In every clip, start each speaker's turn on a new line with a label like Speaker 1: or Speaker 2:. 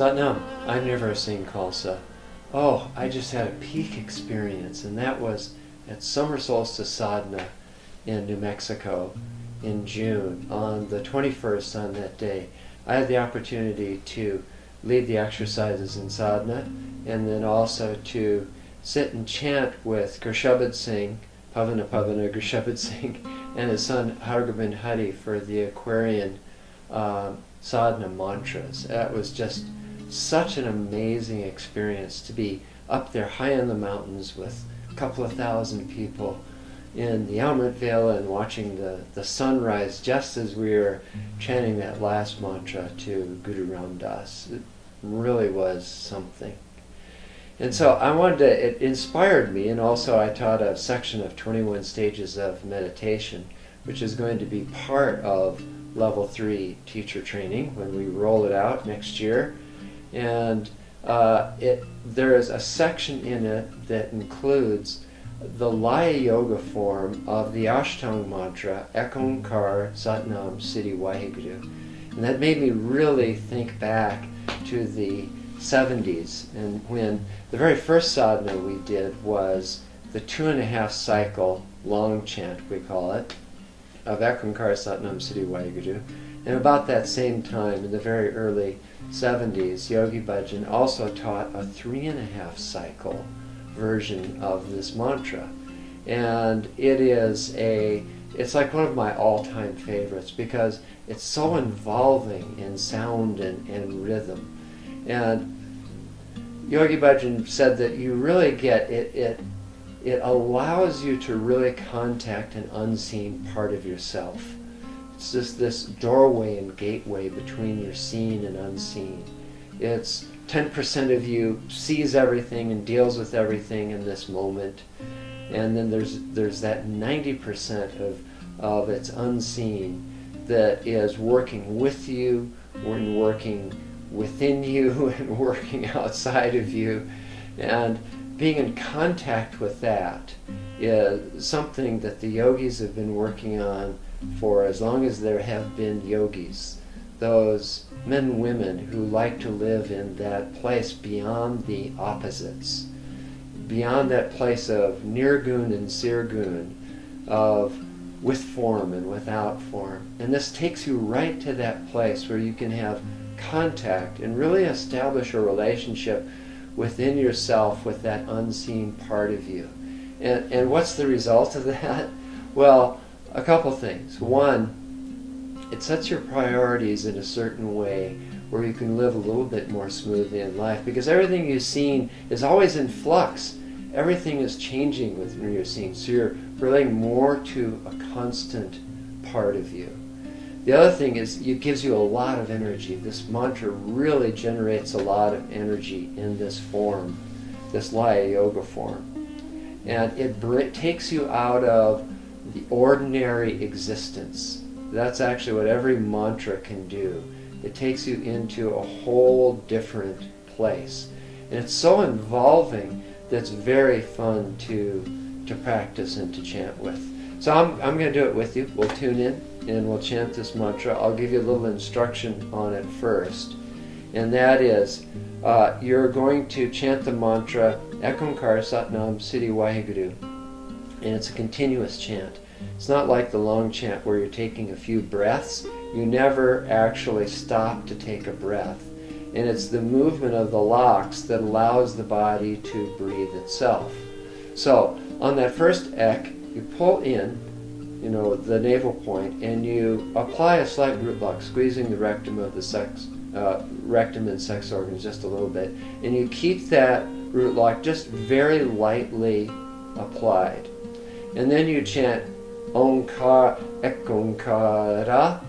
Speaker 1: Satnam, I'm Nirvair Singh Khalsa. Oh, I just had a peak experience, and that was at summer solstice sadhana in New Mexico in June. On the 21st, on that day, I had the opportunity to lead the exercises in sadhana, and then also to sit and chant with Gurshabad Singh, Pavana Gurshabad Singh, and his son Hargobind Hari for the Aquarian sadhana mantras. That was just such an amazing experience to be up there high in the mountains with a couple of thousand people in the Amrit Vale and watching the sunrise just as we were chanting that last mantra to Guru Ram Das. It really was something. And so it inspired me, and also I taught a section of 21 stages of meditation, which is going to be part of level 3 teacher training when we roll it out next year. And there is a section in it that includes the Laya Yoga form of the Ashtanga mantra, Ek Onkar Satnam Sri Waheguru. And that made me really think back to the 70s, and when the very first sadhana we did was the 2.5 cycle long chant, we call it, of Ek Onkar Satnam Sri Waheguru. And about that same time, in the very early 70s, Yogi Bhajan also taught a 3.5 cycle version of this mantra. And it's like one of my all-time favorites because it's so involving in sound and rhythm. And Yogi Bhajan said that you really get it allows you to really contact an unseen part of yourself. It's just this doorway and gateway between your seen and unseen. It's 10% of you sees everything and deals with everything in this moment, and then there's that 90% of it's unseen that is working with you, and working within you, and working outside of you. And being in contact with that is something that the yogis have been working on for as long as there have been yogis. Those men and women who like to live in that place beyond the opposites, beyond that place of nirgun and sirgun, of with form and without form. And this takes you right to that place where you can have contact and really establish a relationship within yourself with that unseen part of you. And what's the result of that? Well, a couple things. One, it sets your priorities in a certain way where you can live a little bit more smoothly in life, because everything you've seen is always in flux. Everything is changing when you're seeing, so you're relating more to a constant part of you. The other thing is it gives you a lot of energy. This mantra really generates a lot of energy in this form, this Laya Yoga form. And it takes you out of the ordinary existence. That's actually what every mantra can do. It takes you into a whole different place. And it's so involving that it's very fun to practice and to chant with. So I'm going to do it with you. We'll tune in and we'll chant this mantra. I'll give you a little instruction on it first. And that is, you're going to chant the mantra, Ek Onkar Satnam Sri Waheguru. And it's a continuous chant. It's not like the long chant where you're taking a few breaths. You never actually stop to take a breath. And it's the movement of the locks that allows the body to breathe itself. So, on that first Ek, you pull in, the navel point, and you apply a slight root lock, squeezing the rectum of the rectum and sex organs just a little bit. And you keep that root lock just very lightly applied. And then you chant Onkar, Ek Onkara,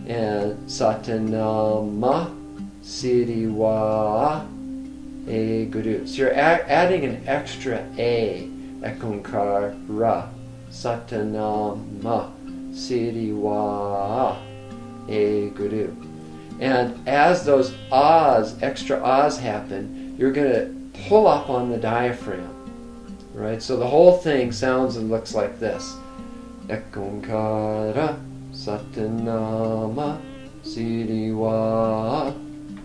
Speaker 1: and Satanama Sri Waheguru. So you're adding an extra A, Ek Onkara, Satanama Sri Waheguru. And as those ahs, extra ahs happen, you're going to pull up on the diaphragm. Right? So the whole thing sounds and looks like this. Ek Onkara Satanama Sri Waheguru.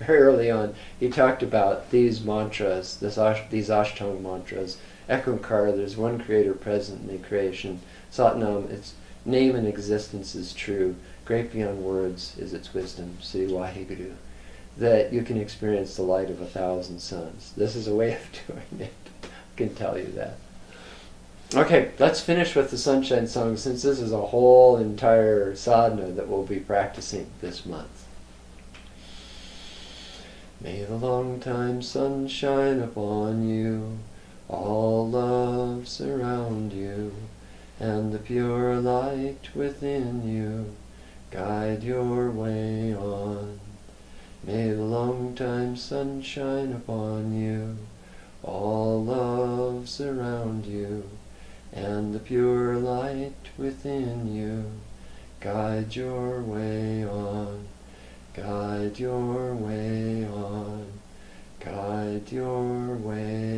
Speaker 1: very early on, he talked about these mantras, these Ashtanga mantras. Ekankara, there's one creator present in the creation. Satnam, its name and existence is true. Great beyond words is its wisdom. Sri Waheguru. That you can experience the light of 1,000 suns. This is a way of doing it. I can tell you that. Okay, let's finish with the Sunshine Song, since this is a whole entire sadhana that we'll be practicing this month. May the long time sun shine upon you, all love surround you, and the pure light within you guide your way on. May the long time sun shine upon you, all love surround you, and the pure light within you guide your way on, guide your way on, guide your way